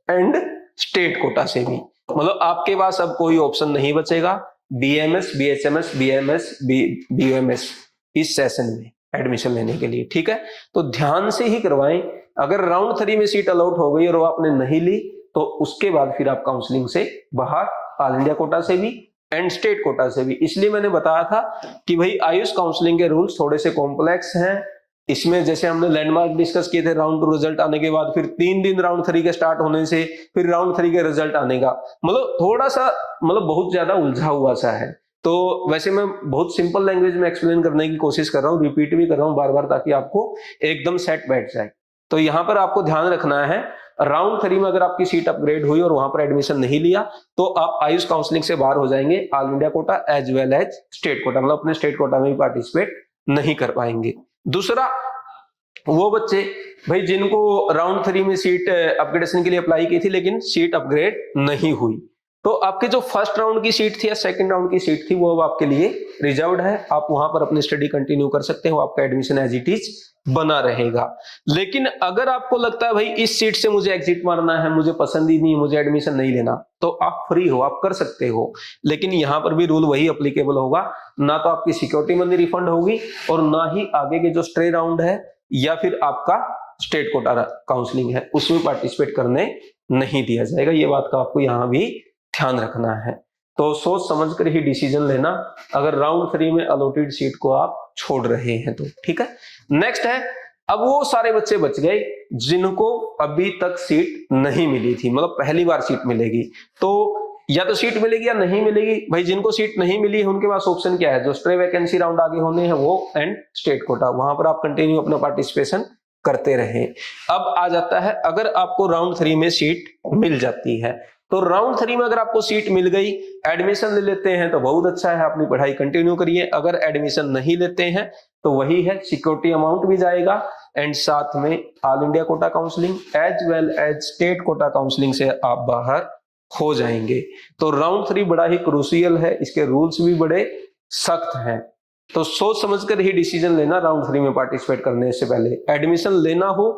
एंड स्टेट कोटा से भी। मतलब आपके पास अब कोई ऑप्शन नहीं बचेगा बीएमएस, बीएचएमएस, बीएमएस, बीयूएमएस इस सेशन में एडमिशन लेने के लिए। ठीक है, तो ध्यान से ही करवाएं। अगर राउंड 3 में सीट अलॉट हो गई और वो आपने नहीं ली तो उसके बाद फिर आप काउंसलिंग से बाहर, ऑल इंडिया कोटा से भी एंड स्टेट कोटा से भी। इसलिए मैंने बताया था कि भाई आयुष काउंसलिंग के रूल्स थोड़े से कॉम्प्लेक्स हैं। इसमें जैसे हमने लैंडमार्क डिस्कस किए थे, राउंड 2 रिजल्ट आने के बाद फिर 3 दिन राउंड 3 के स्टार्ट होने से फिर राउंड 3 के रिजल्ट आने का, मतलब थोड़ा सा, मतलब बहुत ज्यादा उलझा हुआ सा है। तो वैसे मैं बहुत सिंपल लैंग्वेज में एक्सप्लेन करने की कोशिश कर रहा हूँ, रिपीट भी कर रहा हूँ बार बार, ताकि आपको एकदम सेट बैठ जाए। तो यहाँ पर आपको ध्यान रखना है, राउंड 3 में अगर आपकी सीट अपग्रेड हुई और वहां पर एडमिशन नहीं लिया तो आप आयुष काउंसलिंग से बाहर हो जाएंगे, all India quota as well as state quota, मतलब अपने स्टेट कोटा में भी पार्टिसिपेट नहीं कर पाएंगे। दूसरा, वो बच्चे भाई जिनको राउंड 3 में सीट अपग्रेडेशन के लिए अप्लाई की थी लेकिन सीट अपग्रेड नहीं हुई, तो आपके जो फर्स्ट राउंड की सीट थी या सेकंड राउंड की सीट थी वो अब आपके लिए रिजर्व्ड है। आप वहां पर अपनी स्टडी कंटिन्यू कर सकते हो, आपका एडमिशन एज इट इज बना रहेगा। लेकिन अगर आपको लगता है भाई इस सीट से मुझे एग्जिट मारना है, मुझे पसंद ही नहीं, मुझे एडमिशन नहीं लेना, तो आप फ्री हो, आप कर सकते हो। लेकिन यहां पर भी रूल वही अप्लीकेबल होगा, ना तो आपकी सिक्योरिटी मनी रिफंड होगी और ना ही आगे के जो स्टे राउंड है या फिर आपका स्टेट कोटा काउंसलिंग है उसमें पार्टिसिपेट करने नहीं दिया जाएगा। ये बात का आपको यहां भी ध्यान रखना है। तो सोच समझकर ही डिसीजन लेना अगर राउंड 3 में अलॉटेड सीट को आप छोड़ रहे हैं तो। ठीक है, नेक्स्ट है, अब वो सारे बच्चे बच गए जिनको अभी तक सीट नहीं मिली थी, मतलब पहली बार सीट मिलेगी। तो या तो सीट मिलेगी या नहीं मिलेगी। भाई जिनको सीट नहीं मिली है उनके पास ऑप्शन क्या है, जो स्ट्रे वैकेंसी राउंड आगे होने हैं वो एंड स्टेट कोटा, वहां पर आप कंटिन्यू अपना पार्टिसिपेशन करते रहे। अब आ जाता है, अगर आपको राउंड 3 में सीट मिल जाती है तो राउंड 3 में अगर आपको सीट मिल गई, एडमिशन ले लेते हैं तो बहुत अच्छा है, अपनी पढ़ाई कंटिन्यू करिए। अगर एडमिशन नहीं लेते हैं तो वही है, सिक्योरिटी अमाउंट भी जाएगा एंड साथ में all India quota counselling as well as state quota counselling से आप बाहर हो जाएंगे। तो राउंड 3 बड़ा ही क्रूशियल है, इसके रूल्स भी बड़े सख्त हैं। तो सोच समझकर ही डिसीजन लेना राउंड 3 में पार्टिसिपेट करने से पहले। एडमिशन लेना हो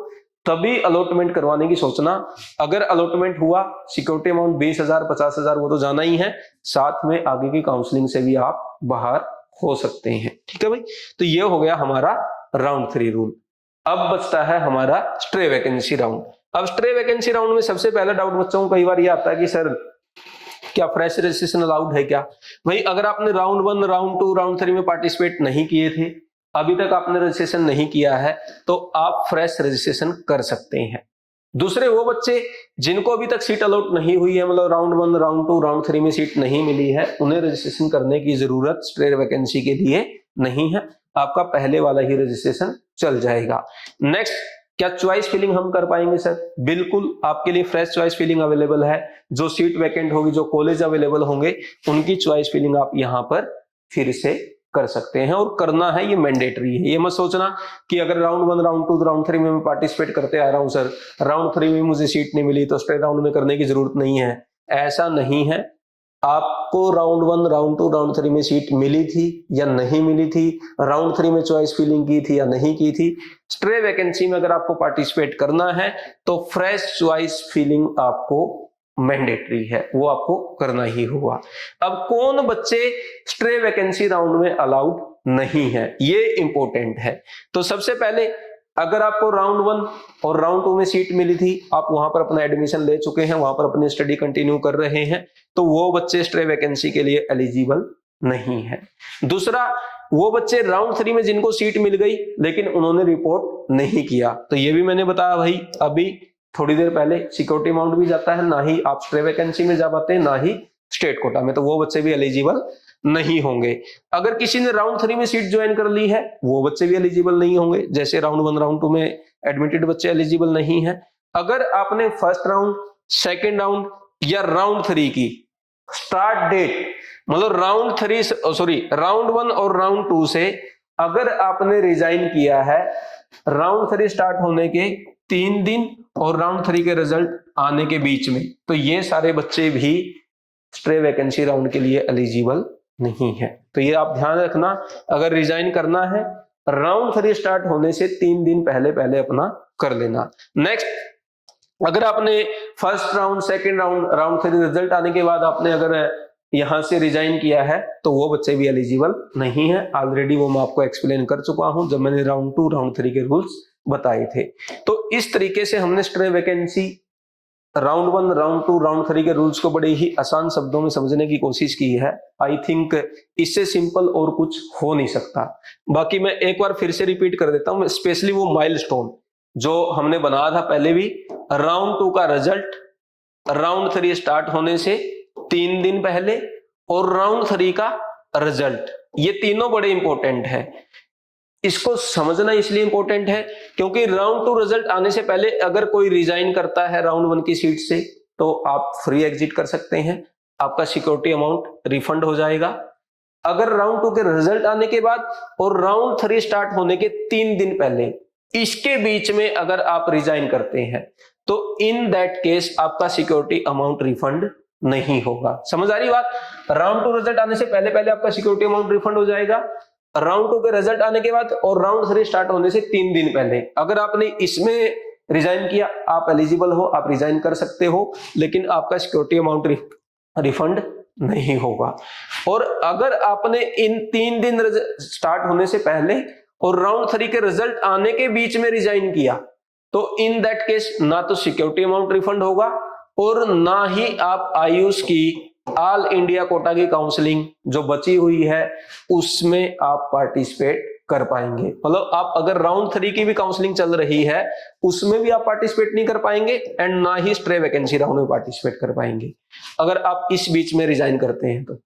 तभी अलॉटमेंट करवाने की सोचना। अगर अलॉटमेंट हुआ, सिक्योरिटी अमाउंट 20,000 50,000 वो तो जाना ही है, साथ में आगे की काउंसलिंग से भी आप बाहर हो सकते हैं। ठीक है भाई, तो ये हो गया हमारा राउंड 3 रूल। अब बचता है हमारा स्ट्रे वैकेंसी राउंड। अब स्ट्रे वैकेंसी राउंड में सबसे पहला डाउट बच्चों को कई बार ये आता है कि सर क्या फ्रेश रजिस्ट्रेशन अलाउड है क्या। भाई अगर आपने राउंड 1, राउंड 2, राउंड 3 में पार्टिसिपेट नहीं किए थे, अभी तक आपने रजिस्ट्रेशन नहीं किया है, तो आप फ्रेश रजिस्ट्रेशन कर सकते हैं। दूसरे वो बच्चे जिनको अभी तक सीट अलॉट नहीं हुई है, मतलब राउंड 1, राउंड 2, राउंड 3 में सीट नहीं मिली है, उन्हें रजिस्ट्रेशन करने की जरूरत स्ट्रे वैकेंसी के लिए नहीं है, आपका पहले वाला ही रजिस्ट्रेशन चल जाएगा। नेक्स्ट, क्या चॉइस फिलिंग हम कर पाएंगे सर? बिल्कुल, आपके लिए फ्रेश चॉइस फिलिंग अवेलेबल है। जो सीट वैकेंट होगी, जो कॉलेज अवेलेबल होंगे, उनकी चॉइस फिलिंग आप यहां पर फिर से कर सकते हैं और करना है, ये मैंडेटरी है। ये मत सोचना कि अगर राउंड 1, राउंड 2, राउंड 3 में मैं पार्टिसिपेट करते आ रहा हूं सर, राउंड 3 में मुझे सीट नहीं मिली तो स्ट्रेट राउंड में करने की जरूरत नहीं है। ऐसा नहीं है। आपको राउंड 1, राउंड 2, राउंड 3 में सीट मिली थी या नहीं मिली थी, राउंड 3 में चॉइस फिलिंग की थी या नहीं की थी, स्ट्रे वैकेंसी में अगर आपको पार्टिसिपेट करना है तो फ्रेश चॉइस फिलिंग आपको मैंडेटरी है, वो आपको करना ही होगा। अब कौन बच्चे स्ट्रे वैकेंसी राउंड में अलाउड नहीं है, ये इंपॉर्टेंट है। तो सबसे पहले अगर आपको राउंड 1 और राउंड 2 में सीट मिली थी, आप वहां पर अपना एडमिशन ले चुके हैं, वहां पर अपनी स्टडी कंटिन्यू कर रहे हैं, तो वो बच्चे स्ट्रे वैकेंसी के लिए एलिजिबल नहीं है। दूसरा, वो बच्चे राउंड 3 में जिनको सीट मिल गई लेकिन उन्होंने रिपोर्ट नहीं किया, तो ये भी मैंने बताया भाई अभी थोड़ी देर पहले, सिक्योरिटी अमाउंट भी जाता है, ना ही आप स्ट्रे वैकेंसी में जा पाते हैं, ना ही स्टेट कोटा में, तो वो बच्चे भी एलिजिबल नहीं होंगे। अगर किसी ने राउंड 3 में सीट ज्वाइन कर ली है, वो बच्चे भी एलिजिबल नहीं होंगे, जैसे राउंड 1 राउंड 2 में एडमिटेड बच्चे एलिजिबल नहीं है। अगर आपने फर्स्ट राउंड, सेकेंड राउंड या राउंड 3 की स्टार्ट डेट, मतलब राउंड 1 और राउंड 2 से अगर आपने रिजाइन किया है राउंड 3 स्टार्ट होने के 3 दिन और राउंड 3 के रिजल्ट आने के बीच में, तो ये सारे बच्चे भी स्ट्रे वैकेंसी राउंड के लिए एलिजिबल नहीं है। तो ये आप ध्यान रखना, अगर रिजाइन करना है राउंड 3 स्टार्ट होने से 3 दिन पहले अपना कर लेना। नेक्स्ट, अगर आपने first round, second round, round 3 result आने के बाद आपने अगर यहां से रिजाइन किया है, तो वो बच्चे भी एलिजिबल नहीं है। ऑलरेडी वो मैं आपको एक्सप्लेन कर चुका हूं जब मैंने राउंड 2 राउंड 3 के रूल्स बताए थे। तो इस तरीके से हमने stray vacancy round 1 round 2 round 3 के रूल्स को बड़े ही आसान शब्दों में समझने की कोशिश की है। आई थिंक इससे सिंपल और कुछ हो नहीं सकता। बाकी मैं एक बार फिर से रिपीट कर देता हूं, स्पेशली वो माइलस्टोन जो हमने बनाया था पहले भी, राउंड 2 का रिजल्ट राउंड 3 स्टार्ट होने से 3 दिन पहले और राउंड 3 का रिजल्ट, ये तीनों बड़े इंपॉर्टेंट है। इसको समझना इसलिए इंपॉर्टेंट है क्योंकि राउंड 2 रिजल्ट आने से पहले अगर कोई रिजाइन करता है राउंड 1 की सीट से, तो आप फ्री एग्जिट कर सकते हैं, आपका सिक्योरिटी अमाउंट रिफंड हो जाएगा। अगर राउंड 2 के रिजल्ट आने के बाद और राउंड 3 स्टार्ट होने के 3 दिन पहले, इसके बीच में अगर आप रिजाइन करते हैं, तो इन दैट केस आपका सिक्योरिटी अमाउंट रिफंड नहीं होगा। समझ आ रही बात? राउंड 2 रिजल्ट आने से पहले आपका सिक्योरिटी अमाउंट रिफंड हो जाएगा, राउंड 2 के रिजल्ट आने के बाद और राउंड 3 स्टार्ट होने से 3 दिन पहले अगर आपने इसमें रिजाइन किया, आप एलिजिबल हो, आप रिजाइन कर सकते हो, लेकिन आपका सिक्योरिटी अमाउंट रिफंड नहीं होगा। और अगर आपने इन 3 दिन स्टार्ट होने से पहले और राउंड 3 के रिजल्ट आने के बीच में रिजाइन किया, तो इन दैट केस ना तो सिक्योरिटी अमाउंट रिफंड होगा और ना ही आप आयुष की ऑल इंडिया कोटा की काउंसलिंग जो बची हुई है उसमें आप पार्टिसिपेट कर पाएंगे। मतलब आप अगर राउंड 3 की भी काउंसलिंग चल रही है उसमें भी आप पार्टिसिपेट नहीं कर पाएंगे एंड ना ही स्ट्रे वैकेंसी राउंड में पार्टिसिपेट कर पाएंगे अगर आप इस बीच में रिजाइन करते हैं तो।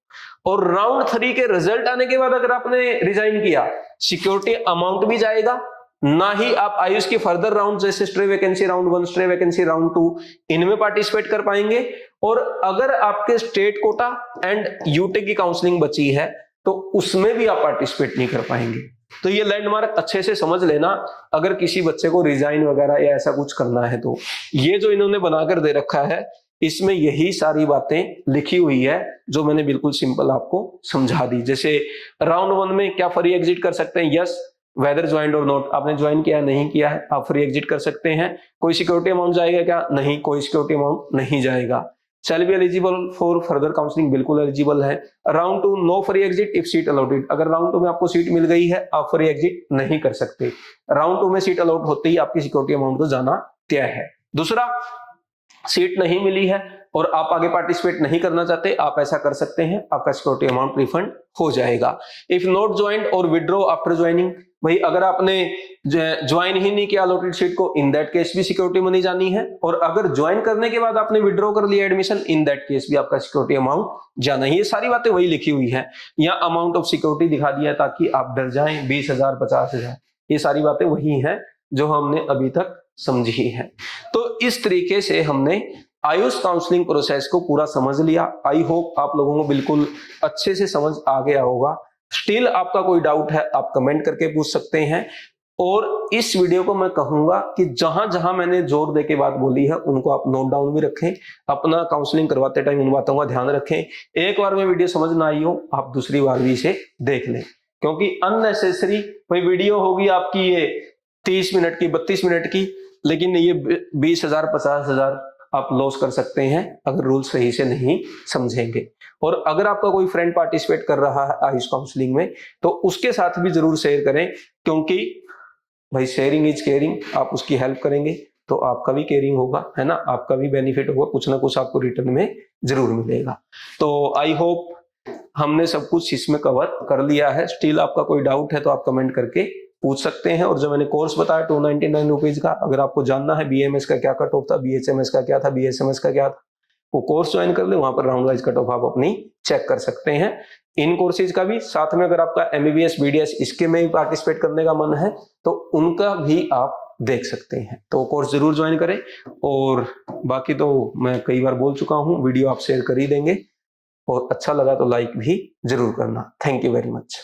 और राउंड 3 के रिजल्ट आने के बाद अगर आपने रिजाइन किया, सिक्योरिटी अमाउंट भी जाएगा, ना ही आप आयुष के फर्दर राउंड जैसे stray vacancy round 1, stray vacancy round 2 इनमें पार्टिसिपेट कर पाएंगे। और अगर आपके स्टेट कोटा एंड यूटे की काउंसलिंग बची है तो उसमें भी आप पार्टिसिपेट नहीं कर पाएंगे। तो ये लैंडमार्क अच्छे से समझ लेना अगर किसी बच्चे को रिजाइन वगैरह या ऐसा कुछ करना है तो। ये जो इन्होंने बनाकर दे रखा है इसमें यही सारी बातें लिखी हुई है जो मैंने बिल्कुल सिंपल आपको समझा दी। जैसे राउंड 1 में क्या फ्री एग्जिट कर सकते हैं, यस वेदर ज्वाइंड और नॉट, आपने ज्वाइन किया नहीं किया है आप फ्री एग्जिट कर सकते हैं। कोई सिक्योरिटी अमाउंट जाएगा क्या? नहीं, कोई सिक्योरिटी अमाउंट नहीं जाएगा। Shall be eligible for further counselling, बिल्कुल एलिजिबल है। Round 2 no free exit if seat allotted, अगर राउंड 2 में आपको सीट मिल गई है आप फ्री एग्जिट नहीं कर सकते। राउंड 2 में सीट अलॉट होते ही आपकी सिक्योरिटी अमाउंट तो जाना तय है। दूसरा, सीट नहीं मिली है और आप आगे पार्टिसिपेट नहीं करना चाहते, आप ऐसा कर सकते हैं, आपका सिक्योरिटी अमाउंट रिफंड हो जाएगा। इफ नॉट ज्वाइंड और विड्रॉ आफ्टर ज्वाइनिंग, भाई अगर आपने ज्वाइन ही नहीं किया अलॉटेड सीट को, इन दैट केस भी सिक्योरिटी मनी जानी है। और अगर ज्वाइन करने के बाद आपने विड्रॉ कर लिया एडमिशन, इन दैट केस भी आपका सिक्योरिटी अमाउंट जाना है। ये सारी बातें वही लिखी हुई है, यहाँ अमाउंट ऑफ सिक्योरिटी दिखा दिया ताकि आप डर जाएं, 20,000 50,000, ये सारी बातें वही हैं जो हमने अभी तक समझी है। तो इस तरीके से हमने आयुष काउंसलिंग प्रोसेस को पूरा समझ लिया। आई होप आप लोगों को बिल्कुल अच्छे से समझ आ गया होगा। स्टिल आपका कोई डाउट है आप कमेंट करके पूछ सकते हैं। और इस वीडियो को मैं कहूंगा कि जहां जहां मैंने जोर दे के बात बोली है उनको आप नोट डाउन भी रखें, अपना काउंसलिंग करवाते टाइम उन बातों का ध्यान रखें। एक बार में वीडियो समझ ना आई हो आप दूसरी बार भी इसे देख लें, क्योंकि अननेसेसरी कोई वीडियो होगी आपकी ये 30 मिनट की 32 मिनट की, लेकिन ये 20,000 50,000 आप लॉस कर सकते हैं अगर रूल सही से नहीं समझेंगे। और अगर आपका कोई फ्रेंड पार्टिसिपेट कर रहा है आयुष काउंसलिंग में तो उसके साथ भी जरूर शेयर करें, क्योंकि भाई शेयरिंग इज केयरिंग, आप उसकी हेल्प करेंगे तो आपका भी केयरिंग होगा, है ना, आपका भी बेनिफिट होगा, कुछ ना कुछ आपको रिटर्न में जरूर मिलेगा। तो आई होप हमने सब कुछ इसमें कवर कर लिया है। स्टिल आपका कोई डाउट है तो आप कमेंट करके पूछ सकते हैं। और जो मैंने कोर्स बताया 299 रुपीज का, अगर आपको जानना है बीएमएस का क्या कट ऑफ था, बीएचएमएस का क्या था, बीएसएमएस का क्या था, वो कोर्स ज्वाइन कर ले, वहां पर राउंड वाइज कट ऑफ आप अपनी चेक कर सकते हैं। इन कोर्सेज का भी साथ में अगर आपका एमबीबीएस बीडीएस इसके में भी पार्टिसिपेट करने का मन है तो उनका भी आप देख सकते हैं। तो कोर्स जरूर ज्वाइन करें। और बाकी तो मैं कई बार बोल चुका हूं, वीडियो आप शेयर कर ही देंगे, और अच्छा लगा तो लाइक भी जरूर करना। Thank you very much.